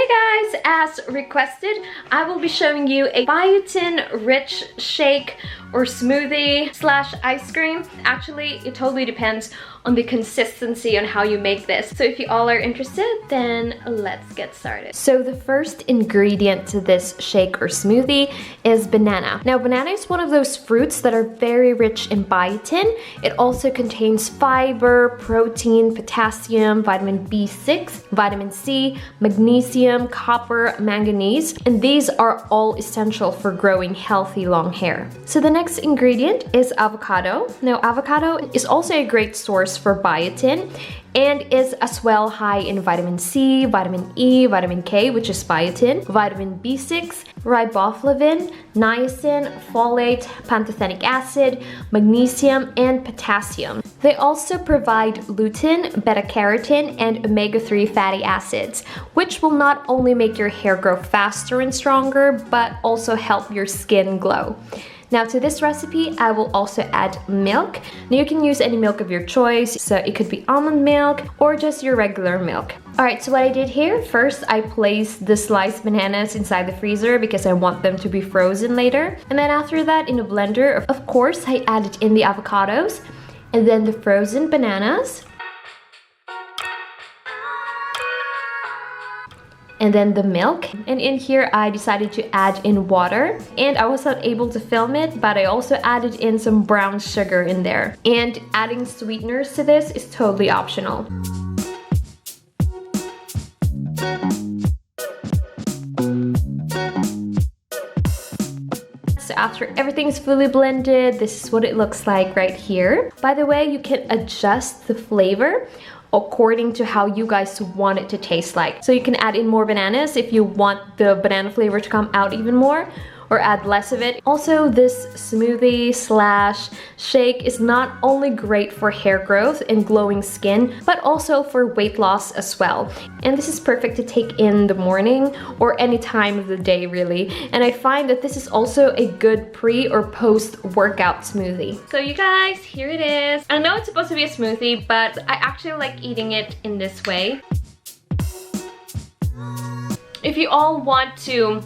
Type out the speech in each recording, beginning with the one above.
Hey guys, as requested, I will be showing you a biotin rich shake or smoothie slash ice cream. Actually, it totally depends on the consistency on how you make this. So if you all are interested, then let's get started. So the first ingredient to this shake or smoothie is banana. Now banana is one of those fruits that are very rich in biotin. It also contains fiber, protein, potassium, vitamin B6, vitamin C, magnesium, copper, manganese, and these are all essential for growing healthy long hair. So the next ingredient is avocado. Now avocado is also a great source for biotin and is as well high in vitamin C, vitamin E, vitamin K, which is biotin, vitamin B6, riboflavin, niacin, folate, pantothenic acid, magnesium, and potassium. They also provide lutein, beta-carotene, and omega-3 fatty acids, which will not only make your hair grow faster and stronger, but also help your skin glow. Now to this recipe, I will also add milk. Now you can use any milk of your choice, so it could be almond milk or just your regular milk. Alright, so what I did here, first I placed the sliced bananas inside the freezer because I want them to be frozen later. And then after that, in a blender, of course, I added in the avocados and then the frozen bananas. And then the milk, and in here I decided to add in water, and I was not able to film it, but I also added in some brown sugar in there, and adding sweeteners to this is totally optional. So after everything's fully blended, this is what it looks like right here. By the way, you can adjust the flavor according to how you guys want it to taste like. So you can add in more bananas if you want the banana flavor to come out even more, or add less of it. Also, this smoothie slash shake is not only great for hair growth and glowing skin, but also for weight loss as well. And this is perfect to take in the morning or any time of the day really. And I find that this is also a good pre or post workout smoothie. So you guys, here it is. I know it's supposed to be a smoothie, but I actually like eating it in this way. If you all want to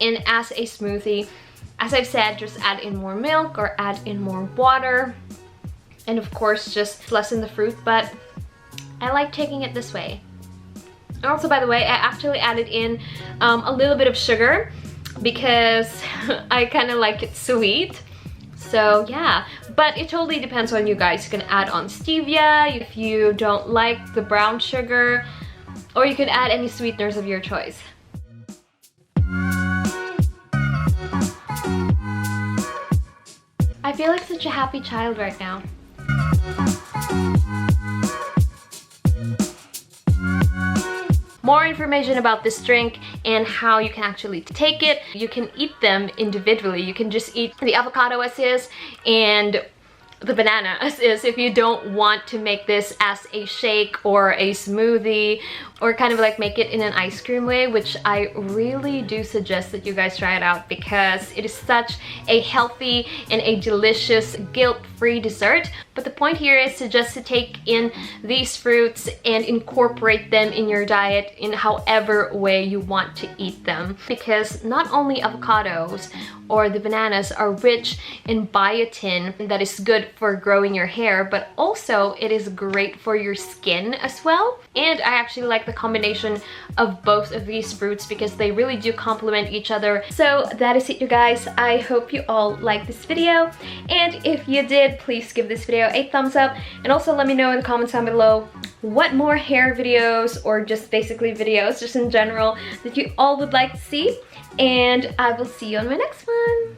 in as a smoothie, as I've said, just add in more milk or add in more water, and of course just lessen the fruit, but I like taking it this way. And also, by the way, I actually added in a little bit of sugar because I kind of like it sweet. So yeah, but it totally depends on you guys. You can add on stevia if you don't like the brown sugar, or you can add any sweeteners of your choice. I feel like such a happy child right now. More information about this drink and how you can actually take it. You can eat them individually. You can just eat the avocado as is and the banana as is if you don't want to make this as a shake or a smoothie, or kind of like make it in an ice cream way, which I really do suggest that you guys try it out because it is such a healthy and a delicious guilt-free dessert. But the point here is to just to take in these fruits and incorporate them in your diet in however way you want to eat them, because not only avocados or the bananas are rich in biotin that is good for growing your hair, but also it is great for your skin as well. And I actually like the combination of both of these fruits because they really do complement each other. So that is it, you guys. I hope you all liked this video, and if you did, please give this video a thumbs up, and also let me know in the comments down below what more hair videos or just basically videos just in general that you all would like to see, and I will see you on my next one.